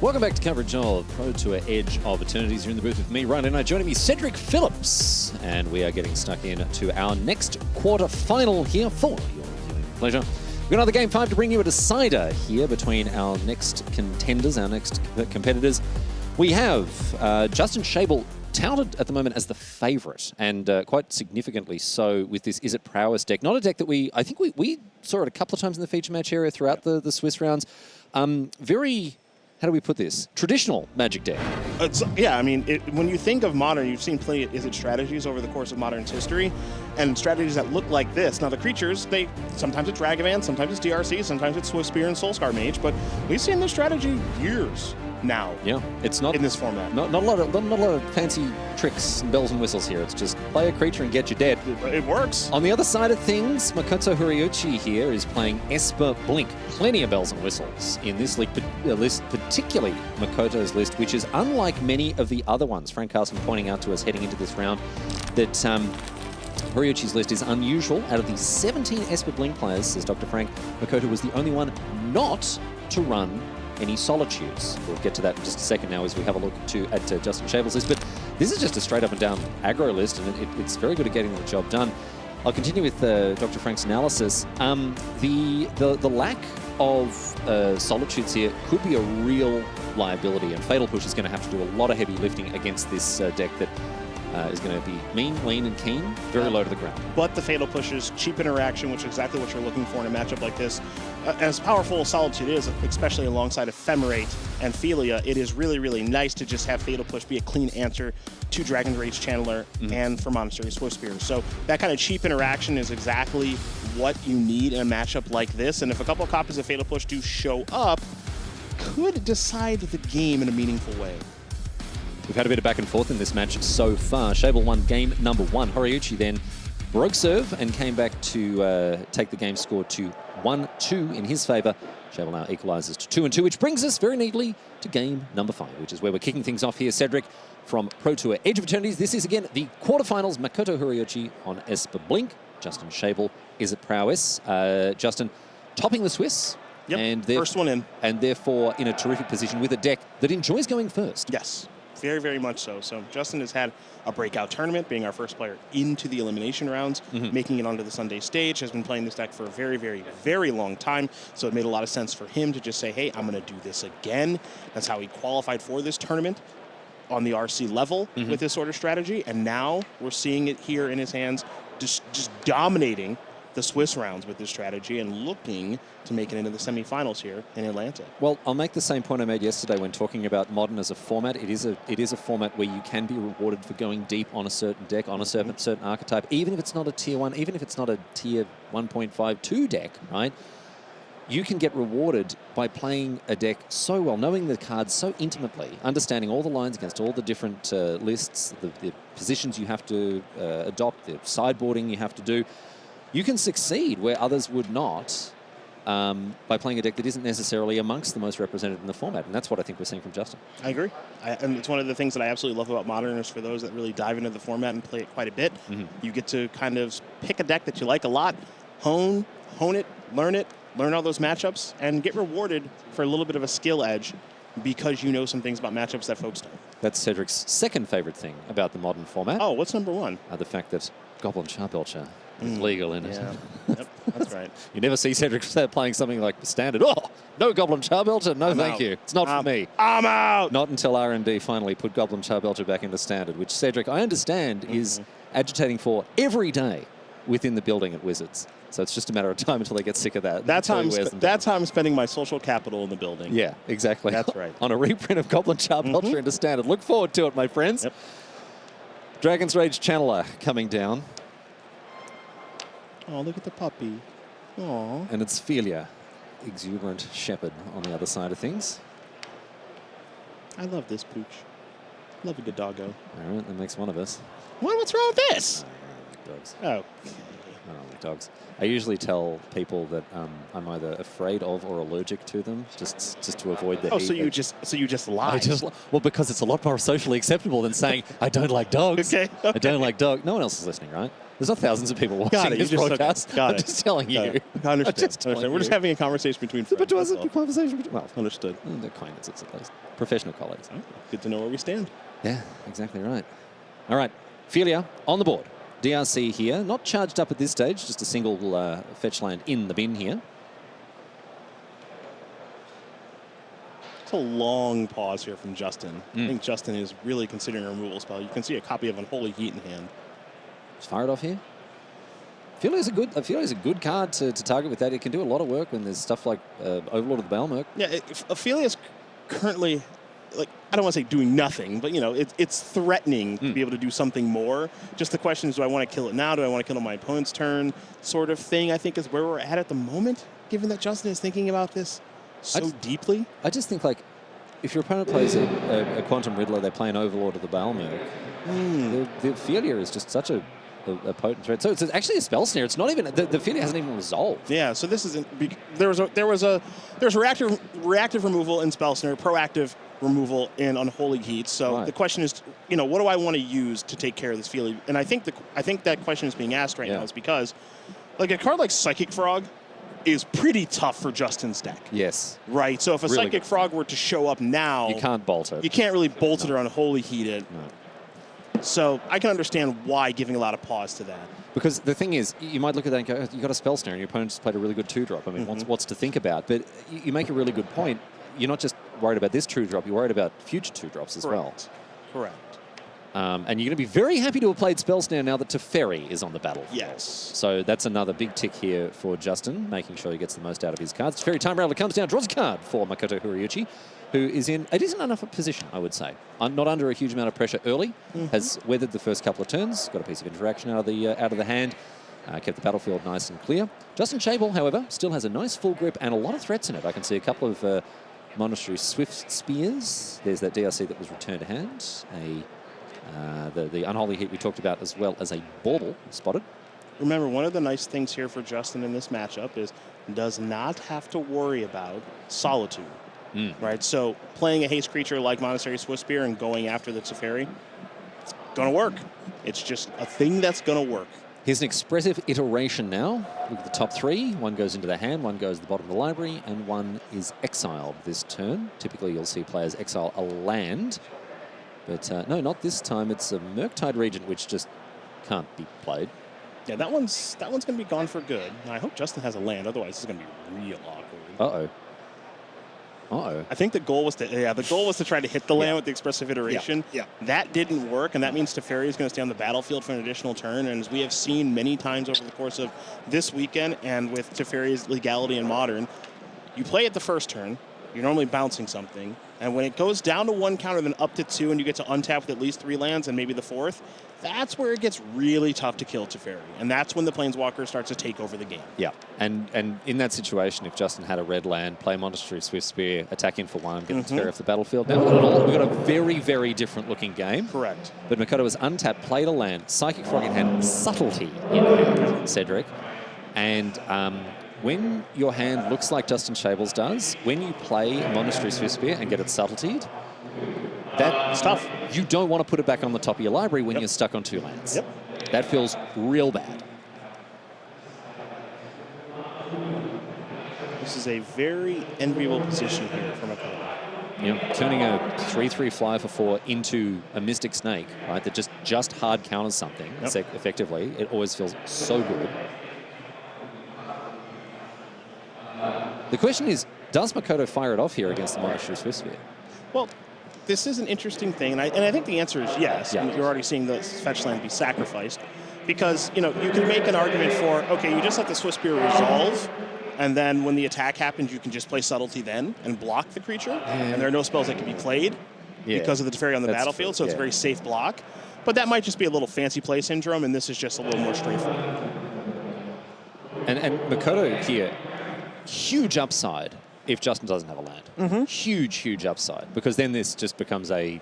Welcome back to coverage of Pro Tour Edge of Eternities. You're in the booth with me, Ryan, and joining me, Cedric Phillips. And we are getting stuck in to our next quarter-final here for your viewing pleasure. We've got another Game 5 to bring you a decider here between our next contenders, our next competitors. We have Justin Schabel, touted at the moment as the favourite, and quite significantly so with this Is It Prowess deck. Not a deck that I think we saw it a couple of times in the feature match area throughout the Swiss rounds. Very... how do we put this? Traditional Magic deck. Yeah, I mean, when you think of Modern, you've seen plenty of Is It strategies over the course of Modern's history, and strategies that look like this. Now, the creatures, sometimes it's Dragavan, sometimes it's DRC, sometimes it's Swift Spear and Soulscar Mage, but we've seen this strategy years now. Yeah, it's not in this format. Not a lot of fancy tricks and bells and whistles here. It's just play a creature and get you dead. It works. On the other side of things, Makoto Horiuchi here is playing Esper Blink. Plenty of bells and whistles in this list, particularly Makoto's list, which is unlike many of the other ones. Frank Carson pointing out to us heading into this round that Horiuchi's list is unusual. Out of the 17 Esper Blink players, says Dr. Frank, Makoto was the only one not to run any Solitudes. We'll get to that in just a second now as we have a look at Justin Schabel's list. But this is just a straight up and down aggro list, and it's very good at getting the job done. I'll continue with Dr. Frank's analysis. The lack of Solitudes here could be a real liability, and Fatal Push is going to have to do a lot of heavy lifting against this deck that is going to be mean, lean, and keen, very low to the ground. But the Fatal Push is cheap interaction, which is exactly what you're looking for in a matchup like this. As powerful as Solitude is, especially alongside Ephemerate and Philia, it is really, really nice to just have Fatal Push be a clean answer to Dragon's Rage Channeler and for Monastery Swift Spear. So that kind of cheap interaction is exactly what you need in a matchup like this. And if a couple of copies of Fatal Push do show up, could decide the game in a meaningful way. We've had a bit of back and forth in this match so far. Schabel won game number 1. Horiuchi then broke serve and came back to take the game score to 1-2 in his favour. Schabel now equalises to 2-2, which brings us very neatly to game number 5, which is where we're kicking things off here. Cedric from Pro Tour Edge of Eternities. This is, again, the quarterfinals. Makoto Horiuchi on Esper Blink. Justin Schabel is at Prowess. Justin topping the Swiss. Yep, and first one in. And therefore in a terrific position with a deck that enjoys going first. Yes. Very, very much so. So Justin has had a breakout tournament, being our first player into the elimination rounds, making it onto the Sunday stage, has been playing this deck for a very, very, very long time. So it made a lot of sense for him to just say, hey, I'm going to do this again. That's how he qualified for this tournament on the RC level with this sort of strategy. And now we're seeing it here in his hands, just dominating the Swiss rounds with this strategy and looking to make it into the semifinals here in Atlanta. Well, I'll make the same point I made yesterday when talking about Modern as a format. It is a format where you can be rewarded for going deep on a certain deck, on a certain archetype, even if it's not a tier 1, even if it's not a tier 1.52 deck, right? You can get rewarded by playing a deck so well, knowing the cards so intimately, understanding all the lines against all the different lists, the positions you have to adopt, the sideboarding you have to do. You can succeed where others would not by playing a deck that isn't necessarily amongst the most represented in the format. And that's what I think we're seeing from Justin. I agree. And it's one of the things that I absolutely love about Modern is for those that really dive into the format and play it quite a bit. You get to kind of pick a deck that you like a lot, hone it, learn all those matchups, and get rewarded for a little bit of a skill edge because you know some things about matchups that folks don't. That's Cedric's second favorite thing about the Modern format. Oh, what's number 1? The fact that Goblin Charbelcher is legal in it. Yeah. Yep, that's right. You never see Cedric playing something like the standard. Oh, no Goblin Charbelcher. No, thank you. It's not for me. I'm out. Not until R&D finally put Goblin Charbelcher back into standard, which Cedric, I understand, is agitating for every day within the building at Wizards. So it's just a matter of time until they get sick of that. That's how I'm spending my social capital in the building. Yeah, exactly. That's right. On a reprint of Goblin Charbelcher into standard. Look forward to it, my friends. Yep. Dragon's Rage Channeler coming down. Oh, look at the puppy. Aw. And it's Philia, exuberant shepherd on the other side of things. I love this pooch. Love a good doggo. All right, that makes one of us. What's wrong with this? Dogs. Oh. I don't like dogs. I usually tell people that I'm either afraid of or allergic to them, just to avoid the heat. So you just lie. Well, because it's a lot more socially acceptable than saying I don't like dogs. Okay. I don't like dogs. No one else is listening, right? There's not thousands of people watching this broadcast. Got I'm it. just telling you. I understand. We're just having a conversation between friends. But it was a conversation between, well, understood. The acquaintances at least. Professional colleagues. Okay. Good to know where we stand. Yeah, exactly right. All right, Ophelia on the board. DRC here, not charged up at this stage, just a single fetch land in the bin here. It's a long pause here from Justin. I think Justin is really considering a removal spell. You can see a copy of Unholy Heat in hand. Just fire it off here. Ophelia's a good card to target with that. It can do a lot of work when there's stuff like Overlord of the Balmerk. Yeah, Ophelia's currently, like, I don't want to say doing nothing, but, you know, it's threatening to be able to do something more. Just the question is, do I want to kill it now? Do I want to kill it on my opponent's turn? Sort of thing, I think, is where we're at the moment, given that Justin is thinking about this so deeply. I just think, like, if your opponent plays a Quantum Riddler, they play an Overlord of the Balmerk, the Ophelia is just such a potent threat. So it's actually a spell snare. It's not even the Ophelia hasn't even resolved. Yeah. So this isn't. There's reactive removal in spell snare, proactive removal in Unholy Heat. So the question is, you know, what do I want to use to take care of this Ophelia? And I think that question is being asked right now is because, like, a card like Psychic Frog is pretty tough for Justin's deck. Yes. Right. So if a really Psychic Frog were to show up now, you can't bolt it. You can't really bolt it or Unholy Heat it. No. So I can understand why giving a lot of pause to that. Because the thing is, you might look at that and go, oh, you got a spell snare and your opponent just played a really good 2-drop. I mean, what's to think about? But you make a really good point. You're not just worried about this 2-drop, you're worried about future 2-drops as well. Correct. And you're going to be very happy to have played spell snare now that Teferi is on the battlefield. Yes. So that's another big tick here for Justin, making sure he gets the most out of his cards. Teferi time rattler comes down, draws a card for Makoto Horiuchi, who is in a decent enough position, I would say. Not under a huge amount of pressure early, has weathered the first couple of turns, got a piece of interaction out of the hand, kept the battlefield nice and clear. Justin Schabel, however, still has a nice full grip and a lot of threats in it. I can see a couple of Monastery Swift Spears. There's that DRC that was returned to hand. The Unholy Heat we talked about, as well as a Bauble spotted. Remember, one of the nice things here for Justin in this matchup is does not have to worry about Solitude. Right, so playing a haste creature like Monastery Swift Spear and going after the Teferi, it's going to work. It's just a thing that's going to work. Here's an expressive iteration now. Look at the top three. One goes into the hand, one goes to the bottom of the library, and one is exiled this turn. Typically, you'll see players exile a land. But no, not this time. It's a Murktide Regent, which just can't be played. Yeah, that one's going to be gone for good. I hope Justin has a land, otherwise it's going to be real awkward. Uh-oh. I think the goal was to try to hit the land with the expressive iteration. Yeah. That didn't work, and that means Teferi is going to stay on the battlefield for an additional turn. And as we have seen many times over the course of this weekend, and with Teferi's legality in Modern, you play it the first turn. You're normally bouncing something, and when it goes down to 1 counter, then up to 2, and you get to untap with at least 3 lands and maybe the 4th, that's where it gets really tough to kill Teferi, and that's when the Planeswalker starts to take over the game. Yeah, and in that situation, if Justin had a red land, play Monastery Swift Spear, attack in for 1, get Teferi off the battlefield, now we've got a very, very different looking game. Correct. But Makoto was untapped, played a land, Psychic Frog in hand, Subtlety in hand, Cedric, and when your hand looks like Justin Schabel's does, when you play Monastery Swift Spear and get it subtletied, that's tough. You don't want to put it back on the top of your library when you're stuck on 2 lands. That feels real bad. This is a very enviable position here for Makoto. Yeah, turning a 3/3 flyer for 4 into a Mystic Snake, right? That just hard counters something effectively. It always feels so good. The question is, does Makoto fire it off here against the Monastery Swift Spear? Well, this is an interesting thing, and I think the answer is yes. Yeah. And you're already seeing the fetch land be sacrificed. Because, you know, you can make an argument for, okay, you just let the Swift Spear resolve, and then when the attack happens, you can just play Subtlety then and block the creature, and there are no spells that can be played because of the Teferi on the battlefield, so it's a very safe block. But that might just be a little fancy play syndrome, and this is just a little more straightforward. And Makoto here, huge upside if Justin doesn't have a land. Huge, huge upside, because then this just becomes a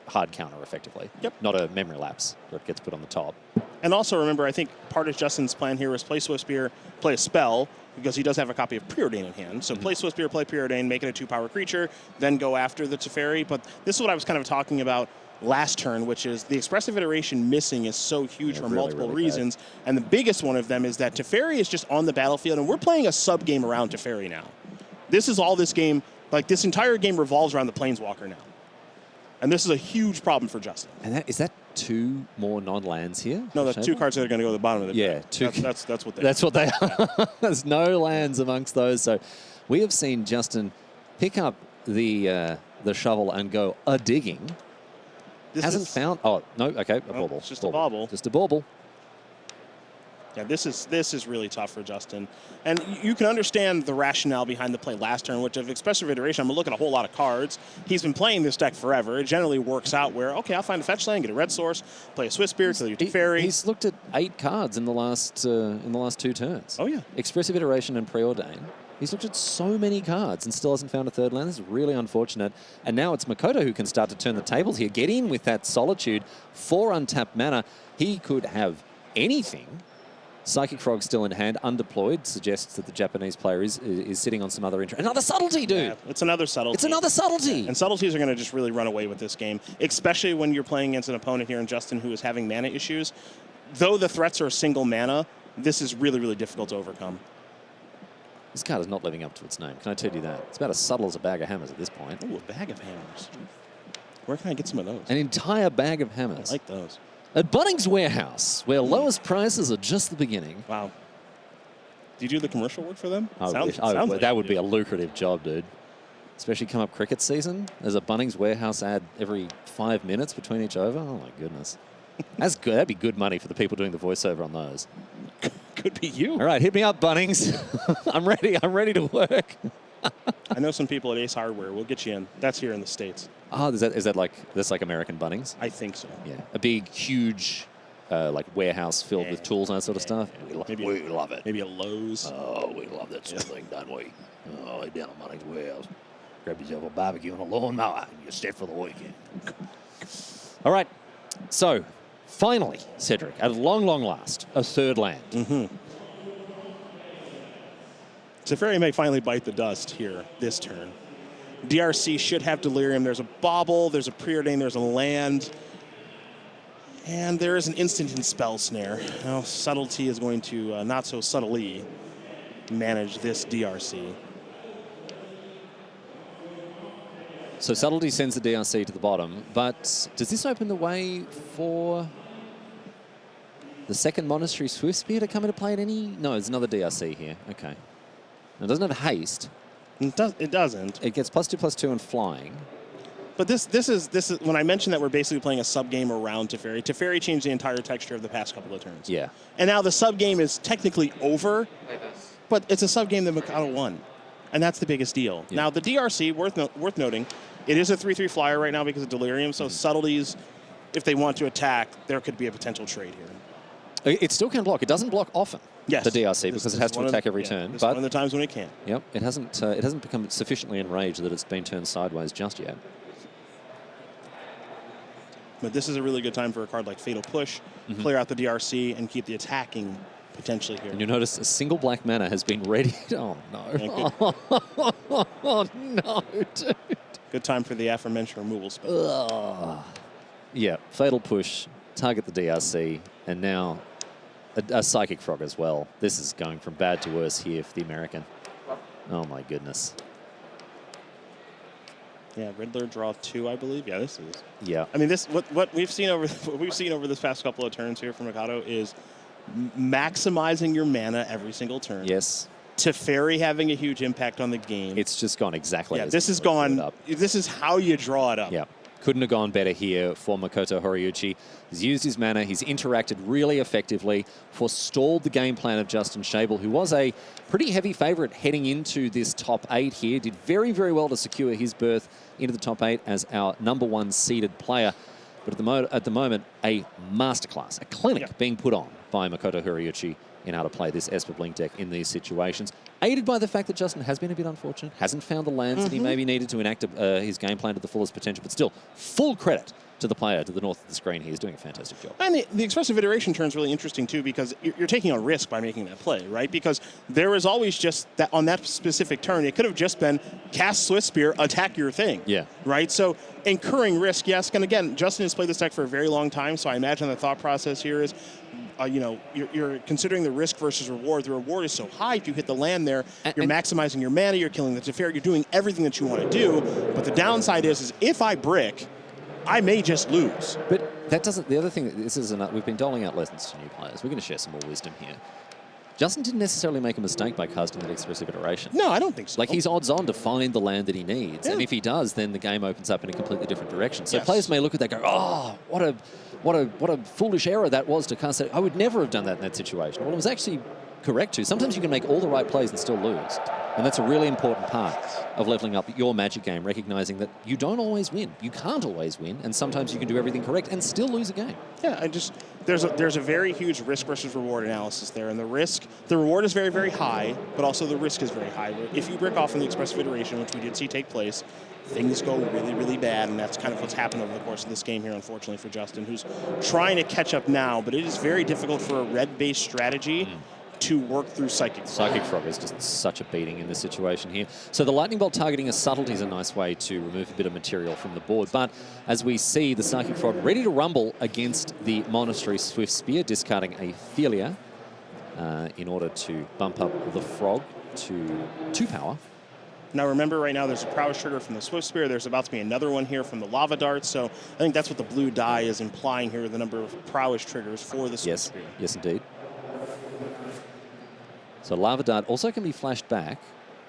hard counter effectively. Not a memory lapse where it gets put on the top. And also remember, I think part of Justin's plan here was play Swift Spear, play a spell, because he does have a copy of Preordain in hand. So play Swift Spear, play Preordain, make it a 2-power creature, then go after the Teferi. But this is what I was kind of talking about last turn, which is the expressive iteration missing is so huge for multiple reasons. And the biggest one of them is that Teferi is just on the battlefield, and we're playing a sub-game around Teferi now. This is all this game, like this entire game revolves around the Planeswalker now. And this is a huge problem for Justin. And is that 2 more non-lands here? No, that's 2 cards that are going to go to the bottom of the deck. That's what they are. That's what they are. There's no lands amongst those. So we have seen Justin pick up the shovel and go a-digging. Hasn't found... Oh, no, okay, a bauble. It's just a bauble. Just a bauble. Yeah, this is really tough for Justin. And you can understand the rationale behind the play last turn, which of expressive iteration, I'm going to look at a whole lot of cards. He's been playing this deck forever. It generally works out where, okay, I'll find a fetch land, get a red source, play a Swift Spear, kill your Teferi. He's looked at 8 cards in the last 2 turns. Oh, yeah. Expressive iteration and Preordain. He's looked at so many cards and still hasn't found a third land. This is really unfortunate. And now it's Makoto who can start to turn the tables here. Get in with that Solitude. 4 untapped mana. He could have anything. Psychic Frog still in hand, undeployed, suggests that the Japanese player is sitting on some other interest. Another subtlety, dude! Yeah, it's another subtlety. It's another subtlety! Yeah. And subtleties are going to just really run away with this game, especially when you're playing against an opponent here in Justin who is having mana issues. Though the threats are a single mana, this is really, really difficult to overcome. This card is not living up to its name. Can I tell you that? It's about as subtle as a bag of hammers at this point. Oh, a bag of hammers. Where can I get some of those? An entire bag of hammers. I like those. At Bunnings Warehouse, where lowest prices are just the beginning. Wow. Do you do the commercial work for them? That would be a lucrative job, dude. Especially come up cricket season. There's a Bunnings Warehouse ad every 5 minutes between each over. Oh, my goodness. That's good. That'd be good money for the people doing the voiceover on those. Could be you. All right, hit me up, Bunnings. I'm ready. I'm ready to work. I know some people at Ace Hardware. We'll get you in. That's here in the States. Oh, is that like American Bunnings? I think so. Yeah, a big, huge, like warehouse filled with tools and that sort of stuff. Yeah. We love it. Maybe a Lowe's. Oh, we love that sort of thing, don't we? Oh, down on Bunnings Warehouse. Grab yourself a barbecue and a lawnmower, and you're set for the weekend. All right, so finally, Cedric, at long, long last, a third land. Teferi may finally bite the dust here this turn. DRC should have Delirium. There's a Bauble, there's a Preordain, there's a land, and there is an instant in Spell Snare. Now, Subtlety is going to not so subtly manage this DRC. So Subtlety sends the DRC to the bottom, but does this open the way for the second Monastery Swift Spear to come into play at any? No, there's another DRC here. Okay. It doesn't have haste. It doesn't. It gets +2/+2 and flying. But this is when I mentioned that we're basically playing a sub game around Teferi. Teferi changed the entire texture of the past couple of turns. Yeah. And now the sub game is technically over, but it's a sub game that Makoto won, and that's the biggest deal. Yeah. Now the DRC, worth noting, it is a 3/3 flyer right now because of Delirium. So subtleties, if they want to attack, there could be a potential trade here. It still can block. It doesn't block often. Yes. The DRC because it has to attack every turn. This but is one of the times when it can. Yep. It hasn't become sufficiently enraged that it's been turned sideways just yet. But this is a really good time for a card like Fatal Push, clear out the DRC and keep the attacking potentially here. And you notice a single black mana has been ready. Oh no! Oh no, dude! Good time for the aforementioned removal spell. Yeah, Fatal Push, target the DRC, and now a Psychic Frog as well. This is going from bad to worse here for the American. Oh my goodness. Yeah, Riddler draw 2, I believe. Yeah, this is. Yeah. I mean, this what we've seen over this past couple of turns here from Makoto is maximizing your mana every single turn. Yes. Teferi having a huge impact on the game. It's just gone exactly. Yeah, as this is gone. This is how you draw it up. Yeah. Couldn't have gone better here for Makoto Horiuchi. He's used his mana, he's interacted really effectively, forestalled the game plan of Justin Schabel, who was a pretty heavy favourite heading into this top 8 here. Did very, very well to secure his berth into the top 8 as our #1 seeded player. But at the moment, a masterclass, a clinic being put on by Makoto Horiuchi in how to play this Esper Blink deck in these situations. Aided by the fact that Justin has been a bit unfortunate, hasn't found the lands that he maybe needed to enact his game plan to the fullest potential, but still, full credit to the player to the north of the screen. He's doing a fantastic job. And the expressive iteration turn is really interesting, too, because you're taking a risk by making that play, right? Because there is always just that on that specific turn, it could have just been cast Swift Spear, attack your thing. Yeah. Right? So incurring risk, yes. And again, Justin has played this deck for a very long time, so I imagine the thought process here is, you know, you're considering the risk versus reward. The reward is so high if you hit the land there. You're maximizing your mana. You're killing the Teferi. You're doing everything that you want to do. But the downside is if I brick, I may just lose. But that doesn't. The other thing, this is we've been doling out lessons to new players. We're going to share some more wisdom here. Justin didn't necessarily make a mistake by casting that expressive iteration. No, I don't think so. Like, he's odds on to find the land that he needs. Yeah. And if he does, then the game opens up in a completely different direction. So players may look at that and go, oh, what a foolish error that was to cast that. I would never have done that in that situation. Well, it was actually correct to. Sometimes you can make all the right plays and still lose. And that's a really important part of leveling up your Magic game, recognizing that you don't always win. You can't always win, and sometimes you can do everything correct and still lose a game. Yeah, there's a very huge risk versus reward analysis there, and the reward is very, very high, but also the risk is very high. If you break off in the expressive iteration, which we did see take place, things go really, really bad, and that's kind of what's happened over the course of this game here, unfortunately, for Justin, who's trying to catch up now, but it is very difficult for a red-based strategy to work through Psychic Frog. Psychic Frog is just such a beating in this situation here. So the Lightning Bolt targeting a subtlety is a nice way to remove a bit of material from the board. But as we see, the Psychic Frog ready to rumble against the Monastery Swift Spear, discarding a Philia in order to bump up the Frog to 2 power. Now remember, right now there's a Prowess trigger from the Swift Spear. There's about to be another one here from the Lava Dart. So I think that's what the blue die is implying here, the number of Prowess triggers for the Swift Spear. Yes, indeed. So Lava Dart also can be flashed back.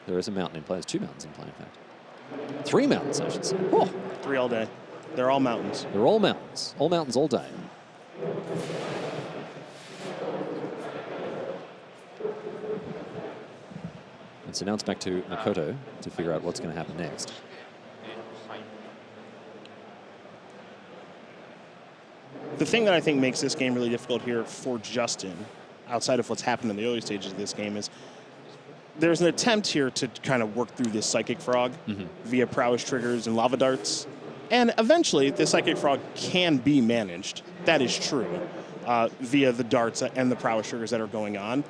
There is a mountain in play. There's 2 mountains in play, in fact. 3 mountains, I should say. Oh. 3 all day. They're all mountains. They're all mountains. All mountains all day. And so now it's back to Makoto to figure out what's going to happen next. The thing that I think makes this game really difficult here for Justin, outside of what's happened in the early stages of this game, is there's an attempt here to kind of work through this Psychic Frog via Prowess triggers and Lava Darts. And eventually, the Psychic Frog can be managed. That is true, via the darts and the Prowess triggers that are going on.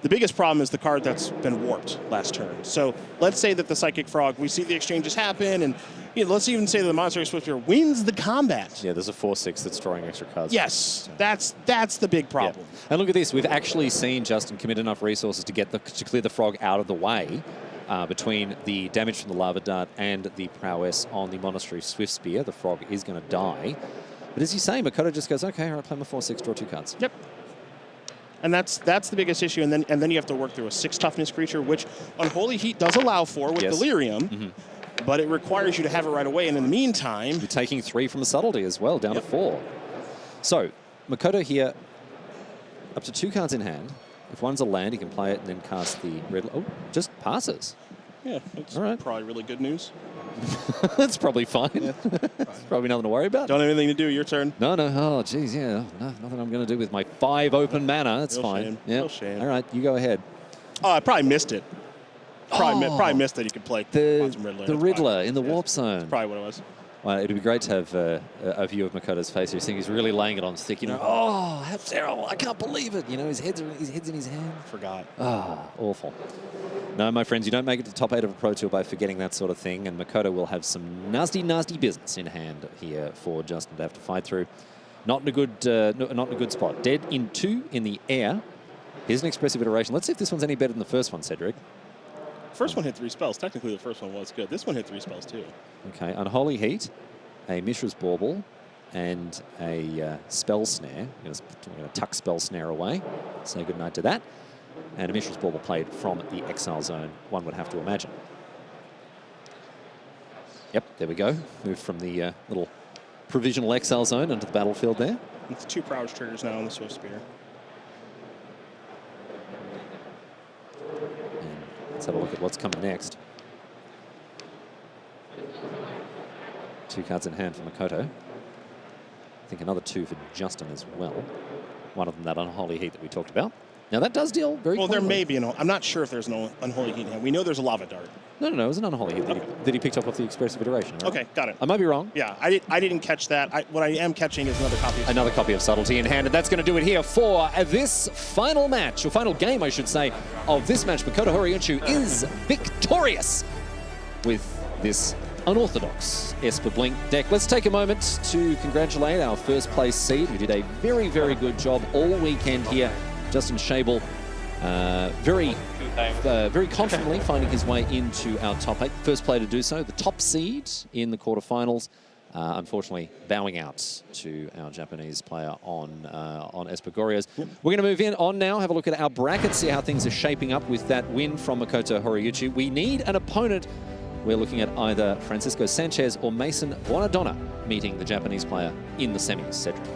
The biggest problem is the card that's been warped last turn. So let's say that the Psychic Frog, we see the exchanges happen, and let's even say that the Monster Swift Spear wins the combat. Yeah, there's a 4/6 that's drawing extra cards. Yes, that's the big problem. Yeah. And look at this. We've actually seen Justin commit enough resources to clear the Frog out of the way between the damage from the Lava Dart and the Prowess on the Monastery Swift Spear. The Frog is going to die. But as you say, Makoto just goes, okay, all right, play my 4/6, draw 2 cards. Yep. And that's the biggest issue. And then you have to work through a 6 toughness creature, which Unholy Heat does allow for with Delirium. But it requires you to have it right away. And in the meantime, you're taking 3 from a subtlety as well, down to 4. So Makoto here, up to 2 cards in hand. If one's a land, he can play it and then cast the red. Oh, just passes. Yeah, that's all right. Probably really good news. That's probably fine. Yeah. It's probably nothing to worry about. Don't have anything to do. Your turn. No. Oh, geez, yeah. No, nothing I'm going to do with my 5 open mana. That's fine. Shame. Yeah. Real shame. All right, you go ahead. Oh, I probably missed it. Probably missed that you could play the Riddler in the warp zone. That's probably what it was. Well, it'd be great to have a view of Makoto's face. He's thinking he's really laying it on thick. Oh, how terrible! I can't believe it. His head's in his hand. Forgot. Awful. No, my friends, you don't make it to the top 8 of a Pro Tour by forgetting that sort of thing. And Makoto will have some nasty, nasty business in hand here for Justin to have to fight through. Not in a good spot. Dead in 2 in the air. Here's an expressive iteration. Let's see if this one's any better than the first one, Cedric. First one hit 3 spells. Technically, the first one was good. This one hit 3 spells, too. Okay, Unholy Heat, a Mishra's Bauble, and a Spell Snare. We're going to tuck Spell Snare away. Say goodnight to that. And a Mishra's Bauble played from the Exile Zone, one would have to imagine. Yep, there we go. Moved from the little provisional Exile Zone into the battlefield there. It's 2 Prowess triggers now on the Swift Spear. Let's have a look at what's coming next. 2 cards in hand for Makoto. I think another 2 for Justin as well. One of them that Unholy Heat that we talked about. Now that does deal very well. There poorly. may be I'm not sure if there's an unholy heat hand. We know there's a lava dart. No, it was an unholy hit that he picked up off the expressive iteration. Right? Okay, got it. I might be wrong. Yeah, I didn't catch that. What I am catching is another copy. Another copy of Subtlety in hand, and that's going to do it here for this final match, or final game, I should say, of this match. Makoto Horiuchi is victorious with this unorthodox Esper Blink deck. Let's take a moment to congratulate our first place seed, who did a very, very good job all weekend here. Justin Schabel, very confidently finding his way into our top 8. First player to do so, the top seed in the quarterfinals. Unfortunately, bowing out to our Japanese player on Esper Gorrios. We're going to move on now, have a look at our bracket, see how things are shaping up with that win from Makoto Horiuchi. We need an opponent. We're looking at either Francisco Sanchez or Mason Bonadonna meeting the Japanese player in the semis. Cedric.